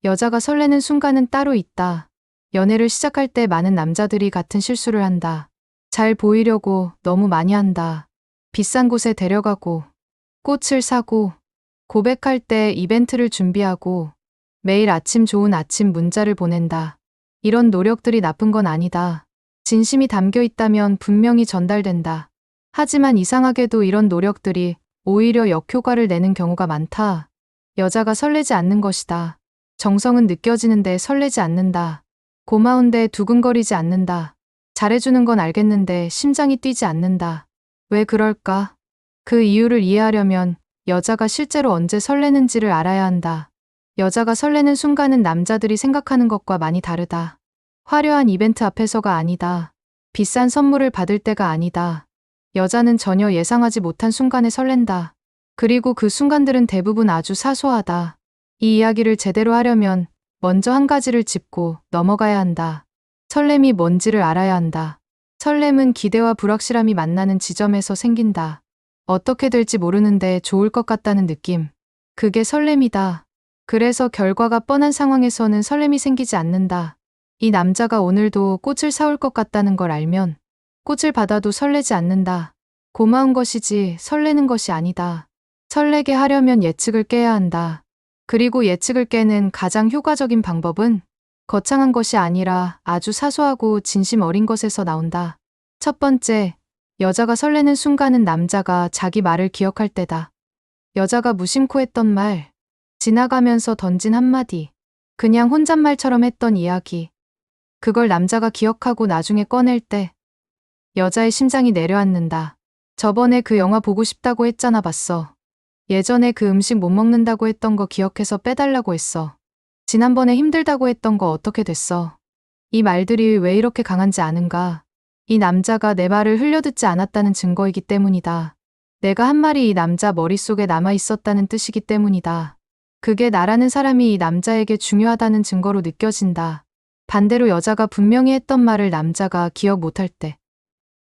여자가 설레는 순간은 따로 있다. 연애를 시작할 때 많은 남자들이 같은 실수를 한다. 잘 보이려고 너무 많이 한다. 비싼 곳에 데려가고, 꽃을 사고, 고백할 때 이벤트를 준비하고, 매일 아침 좋은 아침 문자를 보낸다. 이런 노력들이 나쁜 건 아니다. 진심이 담겨 있다면 분명히 전달된다. 하지만 이상하게도 이런 노력들이 오히려 역효과를 내는 경우가 많다. 여자가 설레지 않는 것이다. 정성은 느껴지는데 설레지 않는다. 고마운데 두근거리지 않는다. 잘해주는 건 알겠는데 심장이 뛰지 않는다. 왜 그럴까? 그 이유를 이해하려면 여자가 실제로 언제 설레는지를 알아야 한다. 여자가 설레는 순간은 남자들이 생각하는 것과 많이 다르다. 화려한 이벤트 앞에서가 아니다. 비싼 선물을 받을 때가 아니다. 여자는 전혀 예상하지 못한 순간에 설렌다. 그리고 그 순간들은 대부분 아주 사소하다. 이 이야기를 제대로 하려면 먼저 한 가지를 짚고 넘어가야 한다. 설렘이 뭔지를 알아야 한다. 설렘은 기대와 불확실함이 만나는 지점에서 생긴다. 어떻게 될지 모르는데 좋을 것 같다는 느낌. 그게 설렘이다. 그래서 결과가 뻔한 상황에서는 설렘이 생기지 않는다. 이 남자가 오늘도 꽃을 사올 것 같다는 걸 알면 꽃을 받아도 설레지 않는다. 고마운 것이지 설레는 것이 아니다. 설레게 하려면 예측을 깨야 한다. 그리고 예측을 깨는 가장 효과적인 방법은 거창한 것이 아니라 아주 사소하고 진심 어린 것에서 나온다. 첫 번째, 여자가 설레는 순간은 남자가 자기 말을 기억할 때다. 여자가 무심코 했던 말, 지나가면서 던진 한마디, 그냥 혼잣말처럼 했던 이야기. 그걸 남자가 기억하고 나중에 꺼낼 때 여자의 심장이 내려앉는다. 저번에 그 영화 보고 싶다고 했잖아, 봤어. 예전에 그 음식 못 먹는다고 했던 거 기억해서 빼달라고 했어. 지난번에 힘들다고 했던 거 어떻게 됐어? 이 말들이 왜 이렇게 강한지 아는가? 이 남자가 내 말을 흘려듣지 않았다는 증거이기 때문이다. 내가 한 말이 이 남자 머릿속에 남아 있었다는 뜻이기 때문이다. 그게 나라는 사람이 이 남자에게 중요하다는 증거로 느껴진다. 반대로 여자가 분명히 했던 말을 남자가 기억 못할 때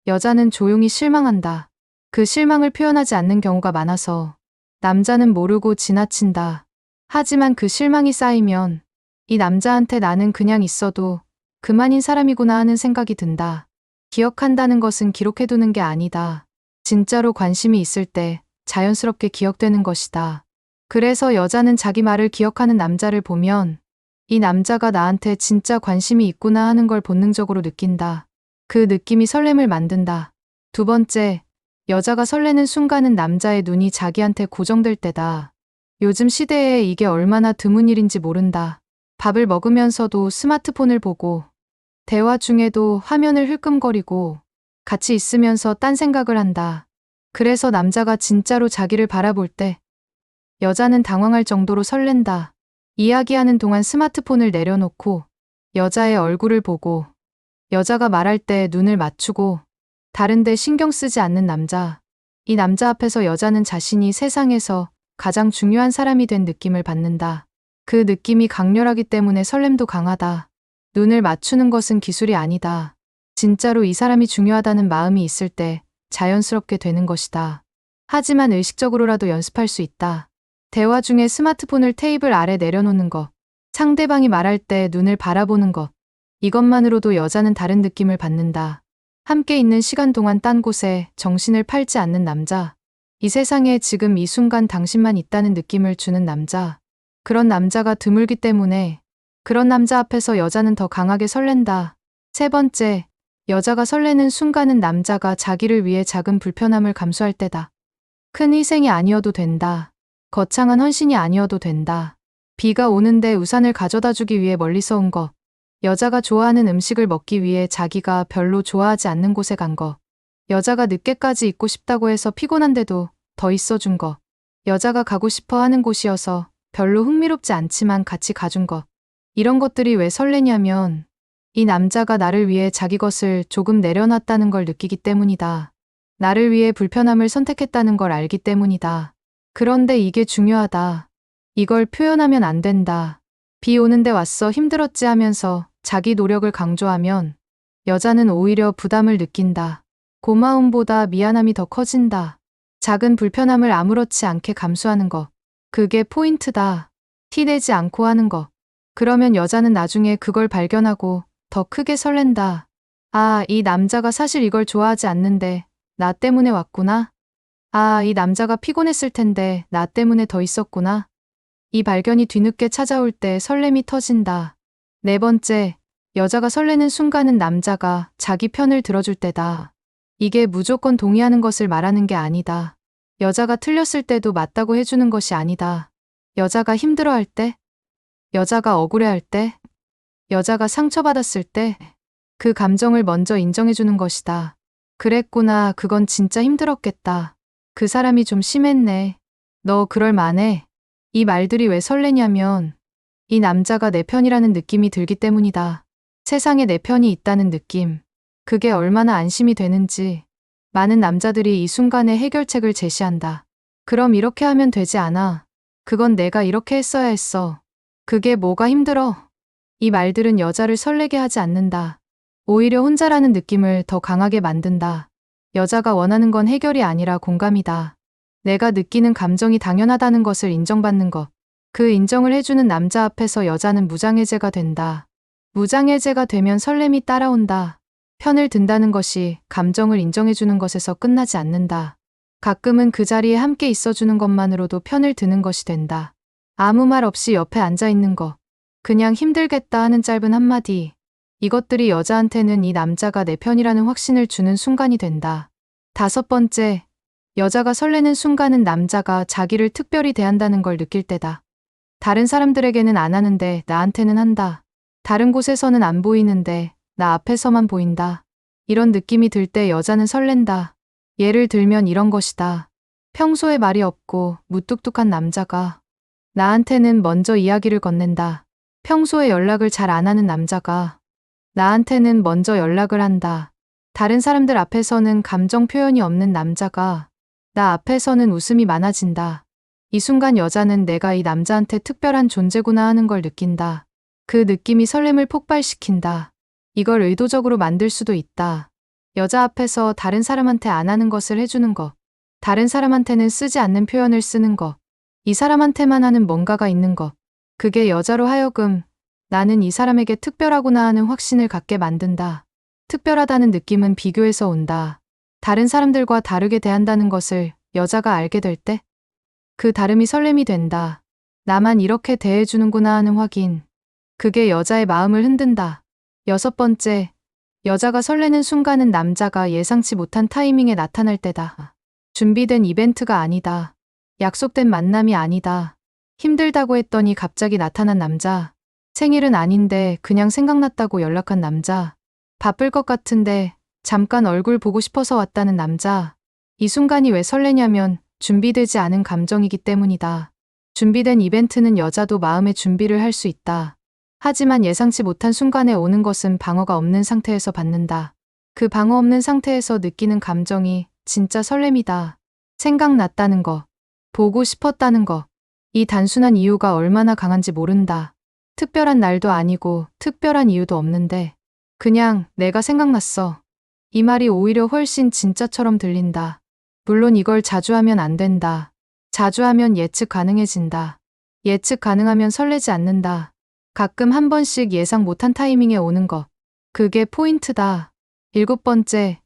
여자는 조용히 실망한다. 그 실망을 표현하지 않는 경우가 많아서 남자는 모르고 지나친다. 하지만 그 실망이 쌓이면 이 남자한테 나는 그냥 있어도 그만인 사람이구나 하는 생각이 든다. 기억한다는 것은 기록해두는 게 아니다. 진짜로 관심이 있을 때 자연스럽게 기억되는 것이다. 그래서 여자는 자기 말을 기억하는 남자를 보면 이 남자가 나한테 진짜 관심이 있구나 하는 걸 본능적으로 느낀다. 그 느낌이 설렘을 만든다. 두 번째, 여자가 설레는 순간은 남자의 눈이 자기한테 고정될 때다. 요즘 시대에 이게 얼마나 드문 일인지 모른다. 밥을 먹으면서도 스마트폰을 보고, 대화 중에도 화면을 흘끔거리고, 같이 있으면서 딴 생각을 한다. 그래서 남자가 진짜로 자기를 바라볼 때, 여자는 당황할 정도로 설렌다. 이야기하는 동안 스마트폰을 내려놓고, 여자의 얼굴을 보고, 여자가 말할 때 눈을 맞추고, 다른데 신경 쓰지 않는 남자. 이 남자 앞에서 여자는 자신이 세상에서 가장 중요한 사람이 된 느낌을 받는다. 그 느낌이 강렬하기 때문에 설렘도 강하다. 눈을 맞추는 것은 기술이 아니다. 진짜로 이 사람이 중요하다는 마음이 있을 때 자연스럽게 되는 것이다. 하지만 의식적으로라도 연습할 수 있다. 대화 중에 스마트폰을 테이블 아래 내려놓는 것, 상대방이 말할 때 눈을 바라보는 것, 이것만으로도 여자는 다른 느낌을 받는다. 함께 있는 시간 동안 딴 곳에 정신을 팔지 않는 남자. 이 세상에 지금 이 순간 당신만 있다는 느낌을 주는 남자. 그런 남자가 드물기 때문에 그런 남자 앞에서 여자는 더 강하게 설렌다. 세 번째, 여자가 설레는 순간은 남자가 자기를 위해 작은 불편함을 감수할 때다. 큰 희생이 아니어도 된다. 거창한 헌신이 아니어도 된다. 비가 오는데 우산을 가져다 주기 위해 멀리서 온 것. 여자가 좋아하는 음식을 먹기 위해 자기가 별로 좋아하지 않는 곳에 간 것. 여자가 늦게까지 있고 싶다고 해서 피곤한데도 더 있어준 것. 여자가 가고 싶어 하는 곳이어서 별로 흥미롭지 않지만 같이 가준 것. 이런 것들이 왜 설레냐면 이 남자가 나를 위해 자기 것을 조금 내려놨다는 걸 느끼기 때문이다. 나를 위해 불편함을 선택했다는 걸 알기 때문이다. 그런데 이게 중요하다. 이걸 표현하면 안 된다. 비 오는데 왔어 힘들었지 하면서 자기 노력을 강조하면 여자는 오히려 부담을 느낀다. 고마움보다 미안함이 더 커진다. 작은 불편함을 아무렇지 않게 감수하는 것. 그게 포인트다. 티내지 않고 하는 것. 그러면 여자는 나중에 그걸 발견하고 더 크게 설렌다. 아, 이 남자가 사실 이걸 좋아하지 않는데 나 때문에 왔구나. 아, 이 남자가 피곤했을 텐데 나 때문에 더 있었구나. 이 발견이 뒤늦게 찾아올 때 설렘이 터진다. 네 번째, 여자가 설레는 순간은 남자가 자기 편을 들어줄 때다. 이게 무조건 동의하는 것을 말하는 게 아니다. 여자가 틀렸을 때도 맞다고 해주는 것이 아니다. 여자가 힘들어할 때, 여자가 억울해할 때, 여자가 상처받았을 때, 그 감정을 먼저 인정해주는 것이다. 그랬구나. 그건 진짜 힘들었겠다. 그 사람이 좀 심했네. 너 그럴 만해. 이 말들이 왜 설레냐면 이 남자가 내 편이라는 느낌이 들기 때문이다. 세상에 내 편이 있다는 느낌. 그게 얼마나 안심이 되는지. 많은 남자들이 이 순간에 해결책을 제시한다. 그럼 이렇게 하면 되지 않아. 그건 내가 이렇게 했어야 했어. 그게 뭐가 힘들어. 이 말들은 여자를 설레게 하지 않는다. 오히려 혼자라는 느낌을 더 강하게 만든다. 여자가 원하는 건 해결이 아니라 공감이다. 내가 느끼는 감정이 당연하다는 것을 인정받는 것. 그 인정을 해주는 남자 앞에서 여자는 무장해제가 된다. 무장해제가 되면 설렘이 따라온다. 편을 든다는 것이 감정을 인정해주는 것에서 끝나지 않는다. 가끔은 그 자리에 함께 있어주는 것만으로도 편을 드는 것이 된다. 아무 말 없이 옆에 앉아있는 것. 그냥 힘들겠다 하는 짧은 한마디. 이것들이 여자한테는 이 남자가 내 편이라는 확신을 주는 순간이 된다. 다섯 번째, 여자가 설레는 순간은 남자가 자기를 특별히 대한다는 걸 느낄 때다. 다른 사람들에게는 안 하는데 나한테는 한다. 다른 곳에서는 안 보이는데 나 앞에서만 보인다. 이런 느낌이 들 때 여자는 설렌다. 예를 들면 이런 것이다. 평소에 말이 없고 무뚝뚝한 남자가 나한테는 먼저 이야기를 건넨다. 평소에 연락을 잘 안 하는 남자가 나한테는 먼저 연락을 한다. 다른 사람들 앞에서는 감정 표현이 없는 남자가 나 앞에서는 웃음이 많아진다. 이 순간 여자는 내가 이 남자한테 특별한 존재구나 하는 걸 느낀다. 그 느낌이 설렘을 폭발시킨다. 이걸 의도적으로 만들 수도 있다. 여자 앞에서 다른 사람한테 안 하는 것을 해주는 것. 다른 사람한테는 쓰지 않는 표현을 쓰는 것. 이 사람한테만 하는 뭔가가 있는 것. 그게 여자로 하여금 나는 이 사람에게 특별하구나 하는 확신을 갖게 만든다. 특별하다는 느낌은 비교에서 온다. 다른 사람들과 다르게 대한다는 것을 여자가 알게 될 때 그 다름이 설렘이 된다. 나만 이렇게 대해주는구나 하는 확인. 그게 여자의 마음을 흔든다. 여섯 번째, 여자가 설레는 순간은 남자가 예상치 못한 타이밍에 나타날 때다. 준비된 이벤트가 아니다. 약속된 만남이 아니다. 힘들다고 했더니 갑자기 나타난 남자. 생일은 아닌데 그냥 생각났다고 연락한 남자. 바쁠 것 같은데 잠깐 얼굴 보고 싶어서 왔다는 남자. 이 순간이 왜 설레냐면 준비되지 않은 감정이기 때문이다. 준비된 이벤트는 여자도 마음의 준비를 할 수 있다. 하지만 예상치 못한 순간에 오는 것은 방어가 없는 상태에서 받는다. 그 방어 없는 상태에서 느끼는 감정이 진짜 설렘이다. 생각났다는 거, 보고 싶었다는 거. 이 단순한 이유가 얼마나 강한지 모른다. 특별한 날도 아니고 특별한 이유도 없는데 그냥 내가 생각났어. 이 말이 오히려 훨씬 진짜처럼 들린다. 물론 이걸 자주 하면 안 된다. 자주 하면 예측 가능해진다. 예측 가능하면 설레지 않는다. 가끔 한 번씩 예상 못한 타이밍에 오는 것. 그게 포인트다. 일곱 번째,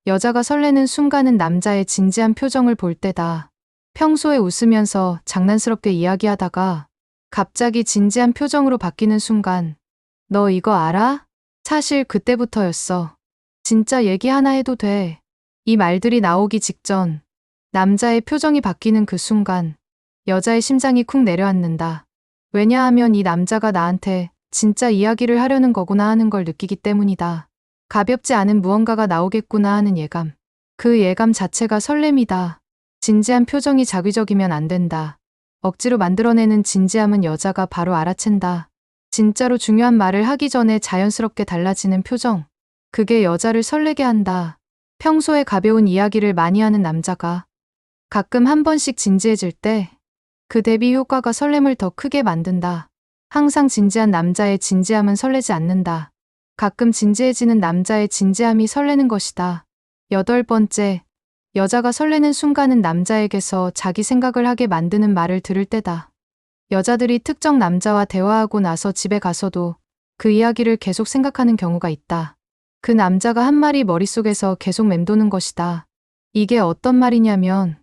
여자가 설레는 순간은 남자의 진지한 표정을 볼 때다. 평소에 웃으면서 장난스럽게 이야기하다가 갑자기 진지한 표정으로 바뀌는 순간. 너 이거 알아? 사실 그때부터였어. 진짜 얘기 하나 해도 돼. 이 말들이 나오기 직전 남자의 표정이 바뀌는 그 순간 여자의 심장이 쿵 내려앉는다. 왜냐하면 이 남자가 나한테 진짜 이야기를 하려는 거구나 하는 걸 느끼기 때문이다. 가볍지 않은 무언가가 나오겠구나 하는 예감. 그 예감 자체가 설렘이다. 진지한 표정이 자기적이면 안 된다. 억지로 만들어내는 진지함은 여자가 바로 알아챈다. 진짜로 중요한 말을 하기 전에 자연스럽게 달라지는 표정. 그게 여자를 설레게 한다. 평소에 가벼운 이야기를 많이 하는 남자가 가끔 한 번씩 진지해질 때 그 대비 효과가 설렘을 더 크게 만든다. 항상 진지한 남자의 진지함은 설레지 않는다. 가끔 진지해지는 남자의 진지함이 설레는 것이다. 여덟 번째, 여자가 설레는 순간은 남자에게서 자기 생각을 하게 만드는 말을 들을 때다. 여자들이 특정 남자와 대화하고 나서 집에 가서도 그 이야기를 계속 생각하는 경우가 있다. 그 남자가 한 말이 머릿속에서 계속 맴도는 것이다. 이게 어떤 말이냐면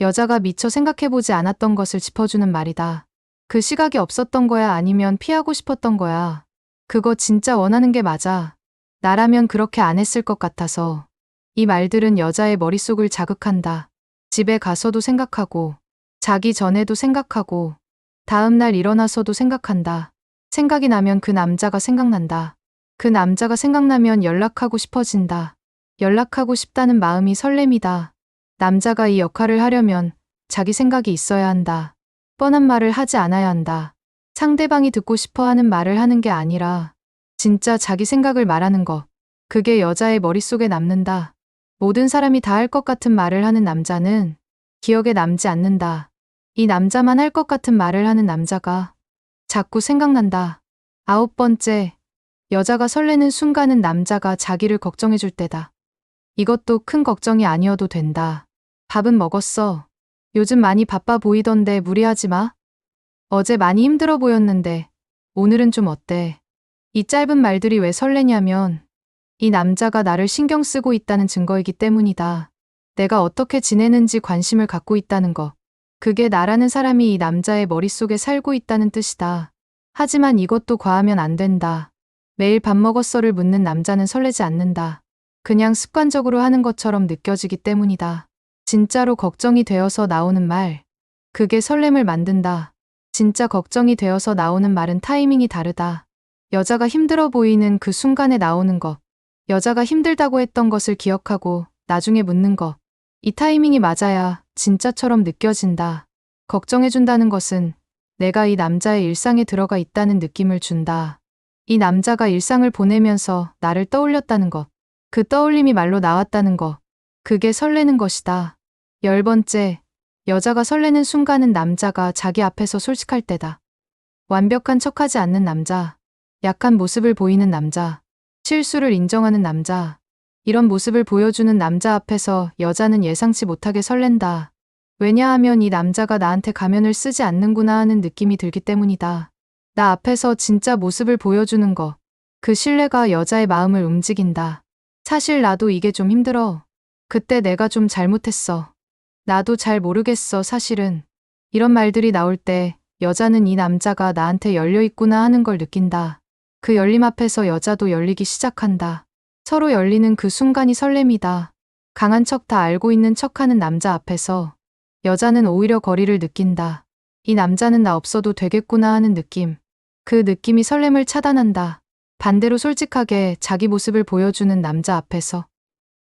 여자가 미처 생각해보지 않았던 것을 짚어주는 말이다. 그 시각이 없었던 거야 아니면 피하고 싶었던 거야. 그거 진짜 원하는 게 맞아. 나라면 그렇게 안 했을 것 같아서. 이 말들은 여자의 머릿속을 자극한다. 집에 가서도 생각하고, 자기 전에도 생각하고, 다음날 일어나서도 생각한다. 생각이 나면 그 남자가 생각난다. 그 남자가 생각나면 연락하고 싶어진다. 연락하고 싶다는 마음이 설렘이다. 남자가 이 역할을 하려면 자기 생각이 있어야 한다. 뻔한 말을 하지 않아야 한다. 상대방이 듣고 싶어 하는 말을 하는 게 아니라 진짜 자기 생각을 말하는 것. 그게 여자의 머릿속에 남는다. 모든 사람이 다 할 것 같은 말을 하는 남자는 기억에 남지 않는다. 이 남자만 할 것 같은 말을 하는 남자가 자꾸 생각난다. 9번째, 여자가 설레는 순간은 남자가 자기를 걱정해줄 때다. 이것도 큰 걱정이 아니어도 된다. 밥은 먹었어. 요즘 많이 바빠 보이던데 무리하지 마. 어제 많이 힘들어 보였는데 오늘은 좀 어때? 이 짧은 말들이 왜 설레냐면 이 남자가 나를 신경 쓰고 있다는 증거이기 때문이다. 내가 어떻게 지내는지 관심을 갖고 있다는 것. 그게 나라는 사람이 이 남자의 머릿속에 살고 있다는 뜻이다. 하지만 이것도 과하면 안 된다. 매일 밥 먹었어를 묻는 남자는 설레지 않는다. 그냥 습관적으로 하는 것처럼 느껴지기 때문이다. 진짜로 걱정이 되어서 나오는 말. 그게 설렘을 만든다. 진짜 걱정이 되어서 나오는 말은 타이밍이 다르다. 여자가 힘들어 보이는 그 순간에 나오는 것. 여자가 힘들다고 했던 것을 기억하고 나중에 묻는 것. 이 타이밍이 맞아야 진짜처럼 느껴진다. 걱정해준다는 것은 내가 이 남자의 일상에 들어가 있다는 느낌을 준다. 이 남자가 일상을 보내면서 나를 떠올렸다는 것. 그 떠올림이 말로 나왔다는 것. 그게 설레는 것이다. 10번째, 여자가 설레는 순간은 남자가 자기 앞에서 솔직할 때다. 완벽한 척하지 않는 남자. 약한 모습을 보이는 남자. 실수를 인정하는 남자. 이런 모습을 보여주는 남자 앞에서 여자는 예상치 못하게 설렌다. 왜냐하면 이 남자가 나한테 가면을 쓰지 않는구나 하는 느낌이 들기 때문이다. 나 앞에서 진짜 모습을 보여주는 것. 그 신뢰가 여자의 마음을 움직인다. 사실 나도 이게 좀 힘들어. 그때 내가 좀 잘못했어. 나도 잘 모르겠어 사실은. 이런 말들이 나올 때 여자는 이 남자가 나한테 열려있구나 하는 걸 느낀다. 그 열림 앞에서 여자도 열리기 시작한다. 서로 열리는 그 순간이 설렘이다. 강한 척 다 알고 있는 척하는 남자 앞에서 여자는 오히려 거리를 느낀다. 이 남자는 나 없어도 되겠구나 하는 느낌. 그 느낌이 설렘을 차단한다. 반대로 솔직하게 자기 모습을 보여주는 남자 앞에서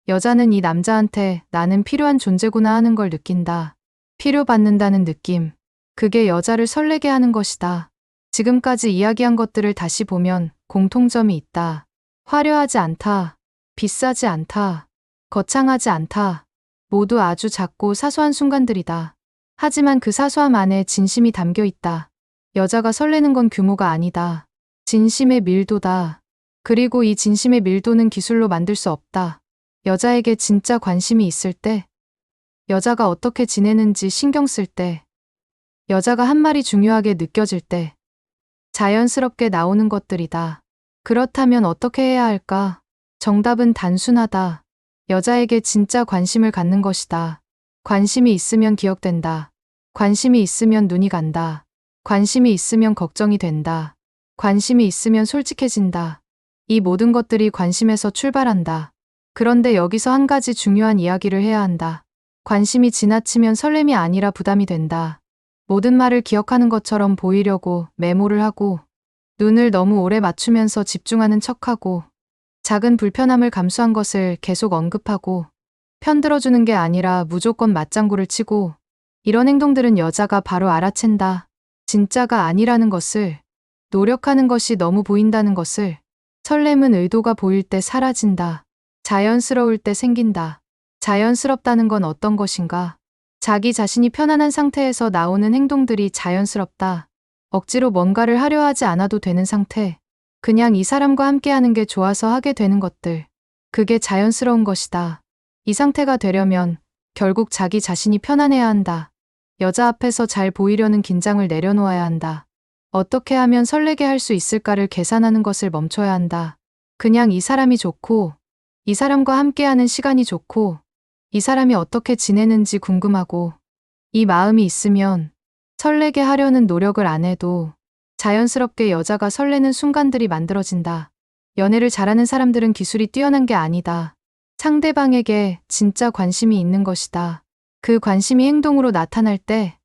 여자는 이 남자한테 나는 필요한 존재구나 하는 걸 느낀다. 필요받는다는 느낌. 그게 여자를 설레게 하는 것이다. 지금까지 이야기한 것들을 다시 보면 공통점이 있다. 화려하지 않다. 비싸지 않다. 거창하지 않다. 모두 아주 작고 사소한 순간들이다. 하지만 그 사소함 안에 진심이 담겨 있다. 여자가 설레는 건 규모가 아니다. 진심의 밀도다. 그리고 이 진심의 밀도는 기술로 만들 수 없다. 여자에게 진짜 관심이 있을 때, 여자가 어떻게 지내는지 신경 쓸 때, 여자가 한 말이 중요하게 느껴질 때, 자연스럽게 나오는 것들이다. 그렇다면 어떻게 해야 할까? 정답은 단순하다. 여자에게 진짜 관심을 갖는 것이다. 관심이 있으면 기억된다. 관심이 있으면 눈이 간다. 관심이 있으면 걱정이 된다. 관심이 있으면 솔직해진다. 이 모든 것들이 관심에서 출발한다. 그런데 여기서 한 가지 중요한 이야기를 해야 한다. 관심이 지나치면 설렘이 아니라 부담이 된다. 모든 말을 기억하는 것처럼 보이려고 메모를 하고 눈을 너무 오래 맞추면서 집중하는 척하고 작은 불편함을 감수한 것을 계속 언급하고 편들어주는 게 아니라 무조건 맞장구를 치고 이런 행동들은 여자가 바로 알아챈다. 진짜가 아니라는 것을, 노력하는 것이 너무 보인다는 것을. 설렘은 의도가 보일 때 사라진다. 자연스러울 때 생긴다. 자연스럽다는 건 어떤 것인가? 자기 자신이 편안한 상태에서 나오는 행동들이 자연스럽다. 억지로 뭔가를 하려 하지 않아도 되는 상태. 그냥 이 사람과 함께하는 게 좋아서 하게 되는 것들. 그게 자연스러운 것이다. 이 상태가 되려면 결국 자기 자신이 편안해야 한다. 여자 앞에서 잘 보이려는 긴장을 내려놓아야 한다. 어떻게 하면 설레게 할 수 있을까를 계산하는 것을 멈춰야 한다. 그냥 이 사람이 좋고, 이 사람과 함께하는 시간이 좋고, 이 사람이 어떻게 지내는지 궁금하고, 이 마음이 있으면 설레게 하려는 노력을 안 해도 자연스럽게 여자가 설레는 순간들이 만들어진다. 연애를 잘하는 사람들은 기술이 뛰어난 게 아니다. 상대방에게 진짜 관심이 있는 것이다. 그 관심이 행동으로 나타날 때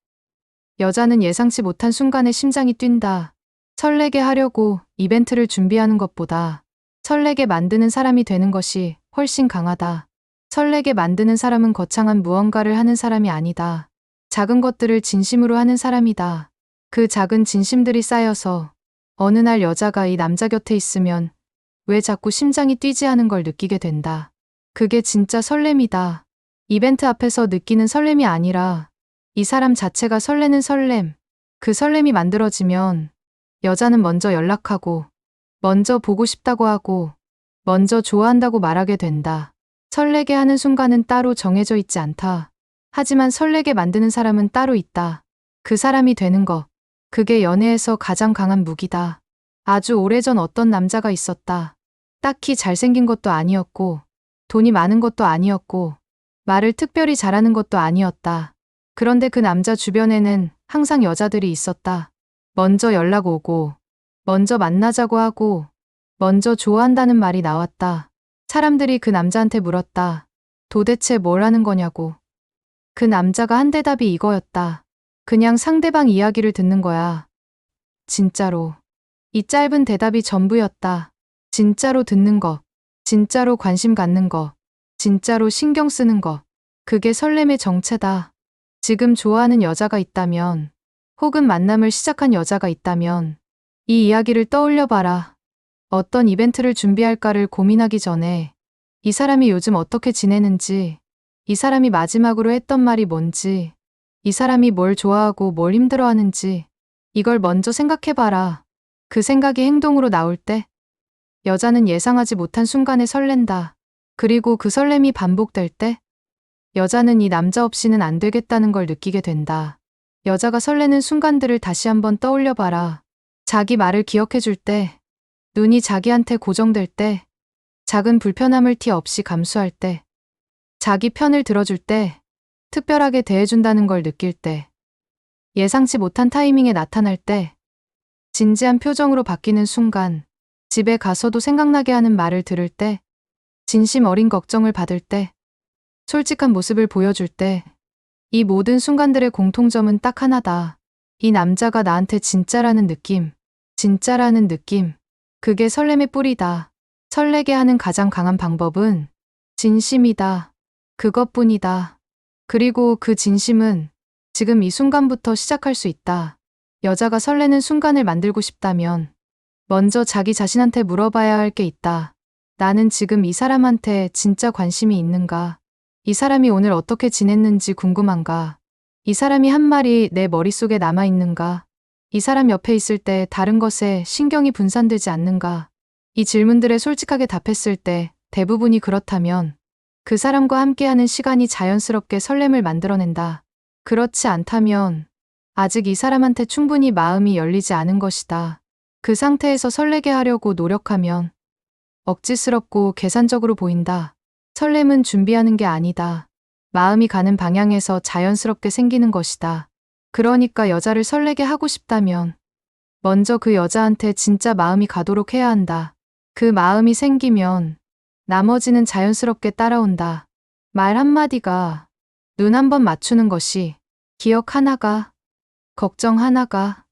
여자는 예상치 못한 순간에 심장이 뛴다. 설레게 하려고 이벤트를 준비하는 것보다 설레게 만드는 사람이 되는 것이 훨씬 강하다. 설레게 만드는 사람은 거창한 무언가를 하는 사람이 아니다. 작은 것들을 진심으로 하는 사람이다. 그 작은 진심들이 쌓여서 어느 날 여자가 이 남자 곁에 있으면 왜 자꾸 심장이 뛰지 하는 걸 느끼게 된다. 그게 진짜 설렘이다. 이벤트 앞에서 느끼는 설렘이 아니라 이 사람 자체가 설레는 설렘. 그 설렘이 만들어지면 여자는 먼저 연락하고, 먼저 보고 싶다고 하고, 먼저 좋아한다고 말하게 된다. 설레게 하는 순간은 따로 정해져 있지 않다. 하지만 설레게 만드는 사람은 따로 있다. 그 사람이 되는 것. 그게 연애에서 가장 강한 무기다. 아주 오래전 어떤 남자가 있었다. 딱히 잘생긴 것도 아니었고, 돈이 많은 것도 아니었고, 말을 특별히 잘하는 것도 아니었다. 그런데 그 남자 주변에는 항상 여자들이 있었다. 먼저 연락 오고, 먼저 만나자고 하고, 먼저 좋아한다는 말이 나왔다. 사람들이 그 남자한테 물었다. 도대체 뭘 하는 거냐고. 그 남자가 한 대답이 이거였다. 그냥 상대방 이야기를 듣는 거야. 진짜로. 이 짧은 대답이 전부였다. 진짜로 듣는 것, 진짜로 관심 갖는 것, 진짜로 신경 쓰는 것. 그게 설렘의 정체다. 지금 좋아하는 여자가 있다면, 혹은 만남을 시작한 여자가 있다면, 이 이야기를 떠올려 봐라. 어떤 이벤트를 준비할까를 고민하기 전에, 이 사람이 요즘 어떻게 지내는지, 이 사람이 마지막으로 했던 말이 뭔지, 이 사람이 뭘 좋아하고 뭘 힘들어하는지, 이걸 먼저 생각해 봐라. 그 생각이 행동으로 나올 때, 여자는 예상하지 못한 순간에 설렌다. 그리고 그 설렘이 반복될 때, 여자는 이 남자 없이는 안 되겠다는 걸 느끼게 된다. 여자가 설레는 순간들을 다시 한번 떠올려 봐라. 자기 말을 기억해 줄 때, 눈이 자기한테 고정될 때, 작은 불편함을 티 없이 감수할 때, 자기 편을 들어줄 때, 특별하게 대해준다는 걸 느낄 때, 예상치 못한 타이밍에 나타날 때, 진지한 표정으로 바뀌는 순간, 집에 가서도 생각나게 하는 말을 들을 때, 진심 어린 걱정을 받을 때, 솔직한 모습을 보여줄 때, 이 모든 순간들의 공통점은 딱 하나다. 이 남자가 나한테 진짜라는 느낌, 진짜라는 느낌. 그게 설렘의 뿌리다. 설레게 하는 가장 강한 방법은 진심이다. 그것뿐이다. 그리고 그 진심은 지금 이 순간부터 시작할 수 있다. 여자가 설레는 순간을 만들고 싶다면 먼저 자기 자신한테 물어봐야 할 게 있다. 나는 지금 이 사람한테 진짜 관심이 있는가? 이 사람이 오늘 어떻게 지냈는지 궁금한가? 이 사람이 한 말이 내 머릿속에 남아있는가? 이 사람 옆에 있을 때 다른 것에 신경이 분산되지 않는가? 이 질문들에 솔직하게 답했을 때 대부분이 그렇다면 그 사람과 함께하는 시간이 자연스럽게 설렘을 만들어낸다. 그렇지 않다면 아직 이 사람한테 충분히 마음이 열리지 않은 것이다. 그 상태에서 설레게 하려고 노력하면 억지스럽고 계산적으로 보인다. 설렘은 준비하는 게 아니다. 마음이 가는 방향에서 자연스럽게 생기는 것이다. 그러니까 여자를 설레게 하고 싶다면 먼저 그 여자한테 진짜 마음이 가도록 해야 한다. 그 마음이 생기면 나머지는 자연스럽게 따라온다. 말 한마디가, 눈 한 번 맞추는 것이, 기억 하나가, 걱정 하나가,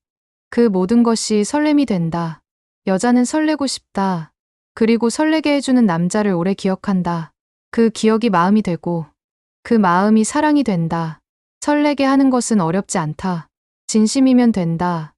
그 모든 것이 설렘이 된다. 여자는 설레고 싶다. 그리고 설레게 해주는 남자를 오래 기억한다. 그 기억이 마음이 되고, 그 마음이 사랑이 된다. 설레게 하는 것은 어렵지 않다. 진심이면 된다.